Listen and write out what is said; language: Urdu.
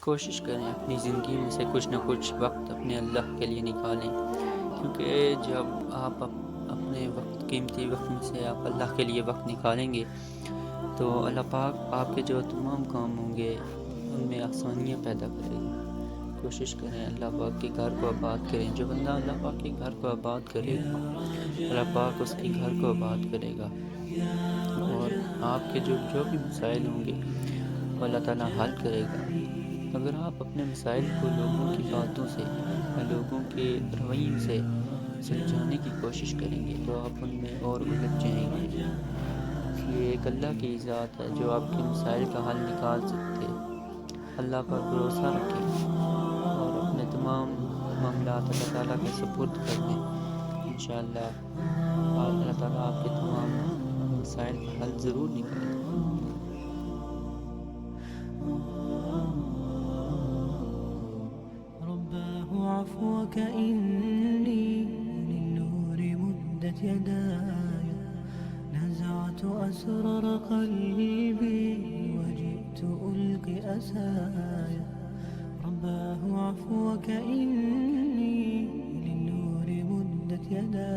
کوشش کریں اپنی زندگی میں سے کچھ نہ کچھ وقت اپنے اللہ کے لیے نکالیں، کیونکہ جب آپ اپنے قیمتی وقت میں سے آپ اللہ کے لیے وقت نکالیں گے تو اللہ پاک آپ کے جو تمام کام ہوں گے ان میں آسانیاں پیدا کرے گا۔ کوشش کریں اللہ پاک کے گھر کو آباد کریں۔ جو بندہ اللہ پاک کے گھر کو آباد کرے گا اللہ پاک اس کے گھر کو آباد کرے گا، اور آپ کے جو بھی مسائل ہوں گے وہ اللہ تعالیٰ حل کرے گا۔ اگر آپ اپنے مسائل کو لوگوں کی باتوں سے یا لوگوں کے رویوں سے سلجھانے کی کوشش کریں گے تو آپ ان میں اور الجھ جائیں گے۔ اس لیے ایک اللہ کی ذات ہے جو آپ کے مسائل کا حل نکال سکتے۔ اللہ پر بھروسہ رکھیں اور اپنے تمام معاملات اللہ تعالیٰ کے سپرد کر دیں۔ انشاءاللہ اللہ تعالیٰ آپ کے تمام مسائل کا حل ضرور نکالے گا۔ رباه عفوك إني للنور مدت يداي، نزعت أسرار قلبي وجئت ألقي أسايا. رباه عفوك إني للنور مدت يداي.